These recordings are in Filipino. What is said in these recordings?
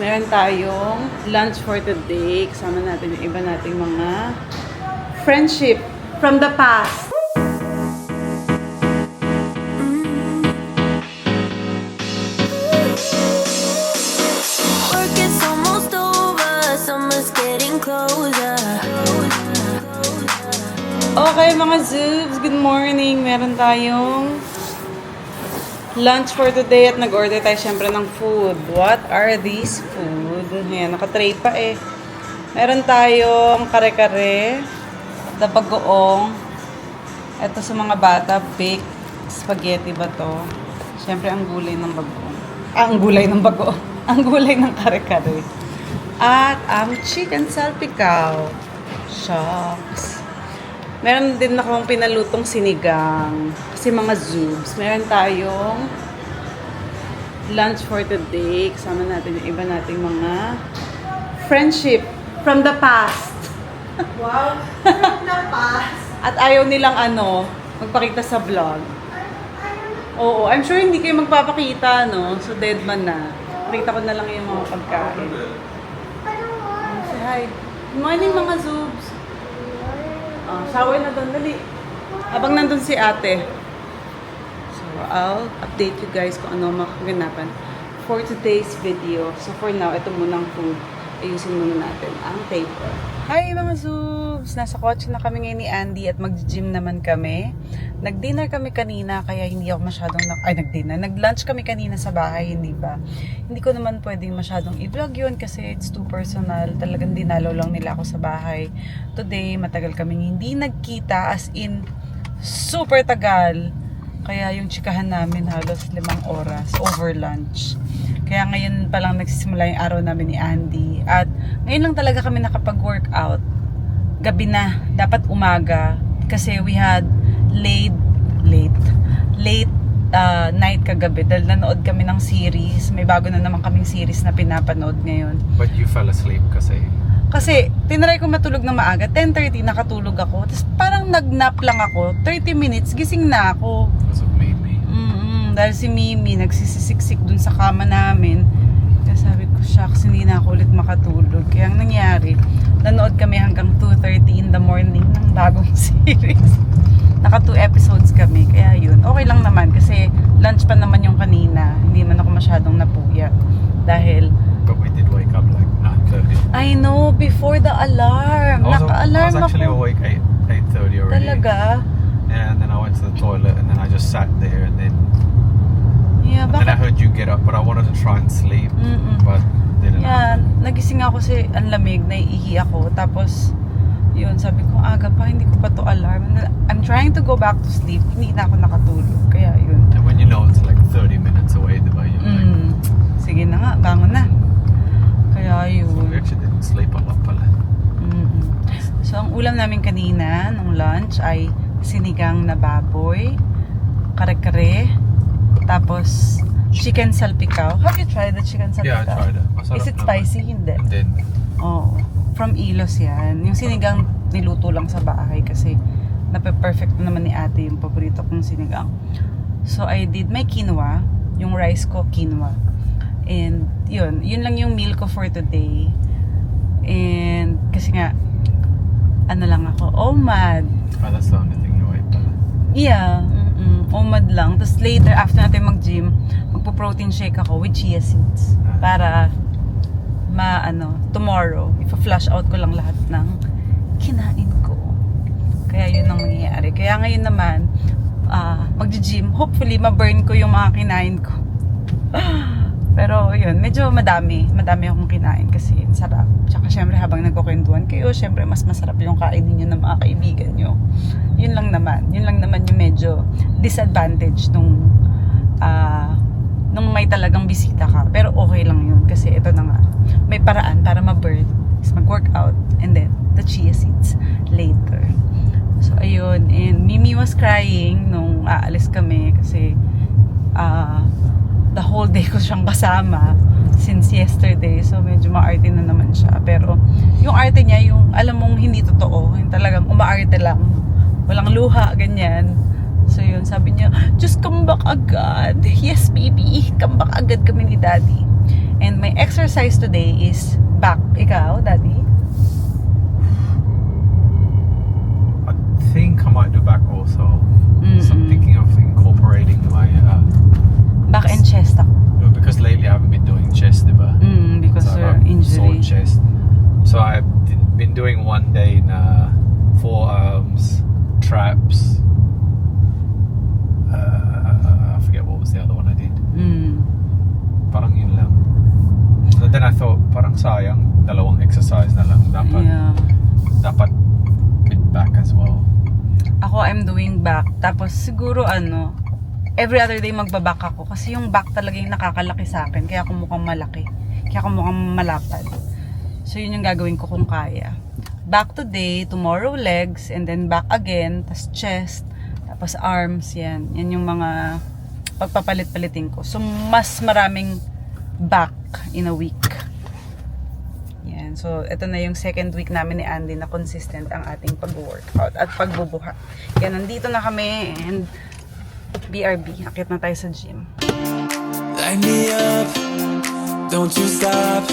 Meron tayong lunch for today. Kasama natin yung iba nating mga friendship from the past. Work is almost over, summer's getting closer. Okay mga Zoobs, good morning. Meron tayong lunch for today at nag-order tayo syempre ng food. What are these food? Ayan, nakatray pa eh. Meron tayong kare-kare, bagoong. Ito sa mga bata, baked spaghetti ba to? Syempre ang gulay ng bagoong. Ang gulay ng bagoong. Ang gulay ng kare-kare. At ang chicken salpicao. Shucks. Meron din akong pinalutong sinigang. Kasi mga Zoobs, meron tayong lunch for today. Kasama natin yung iba nating mga friendship from the past. Wow, from the past. At ayaw nilang magpakita sa vlog. Oo, I'm sure hindi kayo magpapakita, no? So, dead man na. Pakita ko na lang yung mga pagkain. Say hi. Good morning, mga Zoobs. Shower na doon, dali. Habang nandun si ate. So, I'll update you guys kung ano makaganapan for today's video. So, for now, ito munang food. Ayusin muna natin ang table. Hi mga Zoobs! Nasa kotse na kami ngayon ni Andy at mag-gym naman kami. Nag-dinner kami kanina kaya hindi ako masyadong nag-lunch kami kanina sa bahay, hindi ba? Hindi ko naman pwedeng masyadong i-vlog yun kasi it's too personal. Talagang dinalaw lang nila ako sa bahay. Today, matagal kaming hindi nagkita as in super tagal. Kaya yung chikahan namin halos 5 oras over lunch. Kaya ngayon pa lang nagsisimula yung araw namin ni Andy. At ngayon lang talaga kami nakapag-workout. Gabi na. Dapat umaga. Kasi we had late night kagabi. Dahil nanood kami ng series. May bago na naman kaming series na pinapanood ngayon. But you fell asleep kasi? Kasi tinry ko matulog na maaga. 10:30 nakatulog ako. Tapos parang nag-nap lang ako. 30 minutes gising na ako. Because of Mimi. Dahil si Mimi nagsisisiksik dun sa kama namin. Kaya sabi ko, shucks, hindi na ako ulit makatulog. Kaya ang nangyari, nanood kami hanggang 2:30 in the morning ng bagong series. Naka 2 episodes kami. Kaya yun, okay lang naman. Kasi lunch pa naman yung kanina. Hindi man ako masyadong napuya. Dahil But we did wake up like 9:30. I know, before the alarm. I Naka-alarm was actually ako. awake 8:30 already. Talaga? And then I went to the toilet and then I just sat there and then Yeah, and then I bakit? heard you get up, but I wanted to try and sleep, but didn't Yan, happen. nagising ako kasi ang lamig, naiihi ako. Tapos, yun, sabi ko, aga pa, hindi ko pa to alarm. I'm trying to go back to sleep, hindi na ako nakatulog. Kaya yun. And when you know it's like 30 minutes away, diba? You're like, Sige na nga, bangon na. Kaya we yun. actually didn't sleep a lot pala. So, ang ulam namin kanina, nung lunch, ay sinigang na baboy, kare-kare, tapos chicken salpicao. Have you tried the chicken salpicao? Yeah, I tried it. Masarap Is it naman. spicy? Hindi. And then, Oo. From Ilos yan. Yung sinigang niluto lang sa bahay kasi nape-perfect na naman ni ate yung paborito kong sinigang. So, I did my quinoa. Yung rice ko, quinoa. And, yun. Yun lang yung meal ko for today. And, kasi nga, ano lang ako, OMAD. that's the only thing you ate pala. Yeah. OMAD lang. Tapos later, after natin mag-gym, magpo-protein shake ako with chia seeds. Para tomorrow, ipa-flush out ko lang lahat ng kinain ko. Kaya yun ang mangyayari. Kaya ngayon naman, mag-gym, hopefully, ma-burn ko yung mga kinain ko. Pero yun, medyo madami akong kinain kasi sarap. Tsaka syempre habang nagkukwentuhan kayo, syempre mas masarap yung kain ninyo ng mga kaibigan nyo. Yun lang naman yung medyo disadvantage nung may talagang bisita ka. Pero okay lang yun kasi ito na nga, may paraan para ma-burn is mag-workout and then the chia seeds later. So ayun, and Mimi was crying nung aalis kami kasi the whole day ko siyang kasama since yesterday. So, medyo maarte na naman siya. Pero, yung arte niya, yung alam mong hindi totoo. Yung talagang umaarte lang. Walang luha, ganyan. So, yun, sabi niya, just come back agad. Yes, baby. Come back agad kami ni daddy. And my exercise today is back. Ikaw, Daddy? I think I might do back also. So I'm Mm-mm. thinking of incorporating my Back and chest ako. because lately I haven't been doing chest, diba? Because So of I've got sore injury. chest. So I've been doing one day na forearms, traps. I forget what was the other one I did. Parang yun lang. So then I thought, parang sayang, dalawang exercise na lang. Yeah. Dapat with back as well. Ako, I'm doing back. Tapos siguro every other day magbaback ako. Kasi yung back talaga yung nakakalaki sa akin. Kaya ako mukhang malaki. Kaya ako mukhang malapad. So yun yung gagawin ko kung kaya. Back today, tomorrow legs, and then back again, tas chest, tapos arms, yan. Yan yung mga pagpapalit-palitin ko. So mas maraming back in a week. Yan. So ito na yung second week namin ni Andy na consistent ang ating pag-workout at pagbubuhat. Yan, nandito na kami and BRB. Akit na tayo sa gym. Light me up, don't you stop,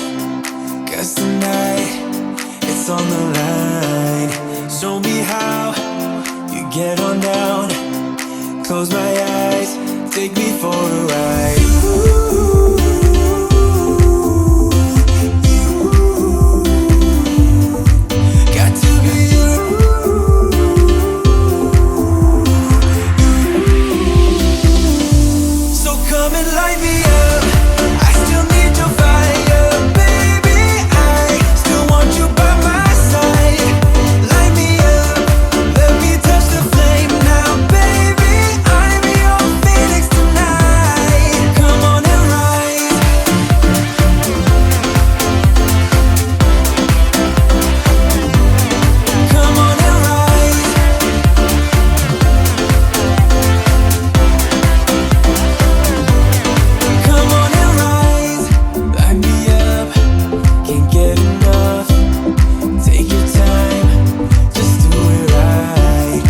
'cause tonight it's on the line. Show me how you get on down. Close my eyes, take me for a ride. Got to be you. So come and light me up. I still need your fire, baby. I still want you by my side. Light me up, let me touch the flame now, baby. I'm your phoenix tonight. Come on and rise. Come on and rise. Come on and rise, light me up, can't get enough. Take your time, just do it right.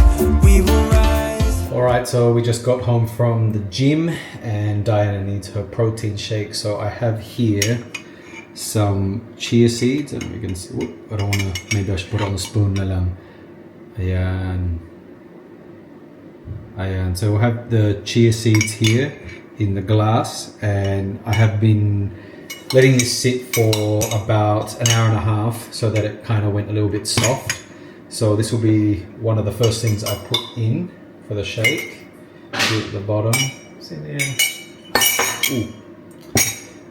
We will rise. Alright, so we just got home from the gym and Diana needs her protein shake. So I have here some chia seeds and we can see, I don't want to, maybe I should put it on the spoon na lang. Ayan. Ayan. So we'll have the chia seeds here in the glass and I have been letting this sit for about an hour and a half so that it kind of went a little bit soft. So this will be one of the first things I put in for the shake. See at the bottom. It's in there. Ooh.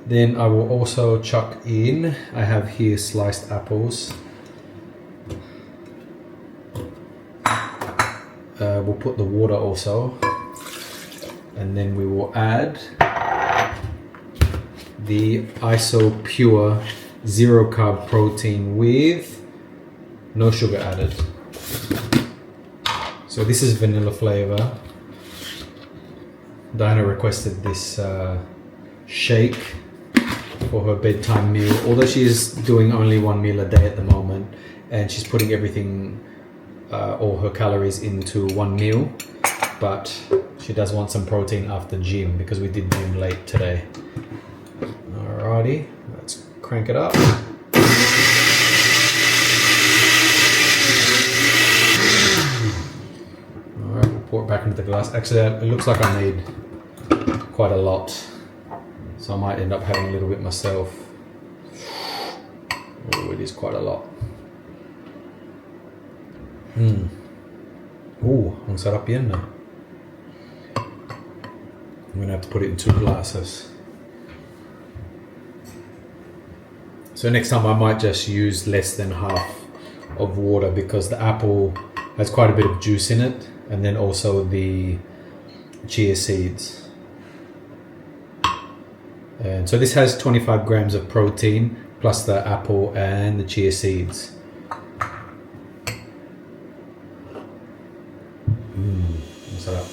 Then I will also chuck in, I have here sliced apples. We'll put the water also. And then we will add the ISO Pure Zero Carb Protein with no sugar added. So this is vanilla flavor. Diana requested this shake for her bedtime meal, although she is doing only one meal a day at the moment and she's putting everything, all her calories into one meal, but she does want some protein after gym because we did gym late today. Alrighty, let's crank it up. Alright, we'll pour it back into the glass. Actually, it looks like I made quite a lot, so I might end up having a little bit myself. Oh, it is quite a lot. Ooh, ang sarap yan na. I'm gonna have to put it in 2 glasses. So next time I might just use less than half of water because the apple has quite a bit of juice in it, and then also the chia seeds. And so this has 25 grams of protein plus the apple and the chia seeds. Masarap.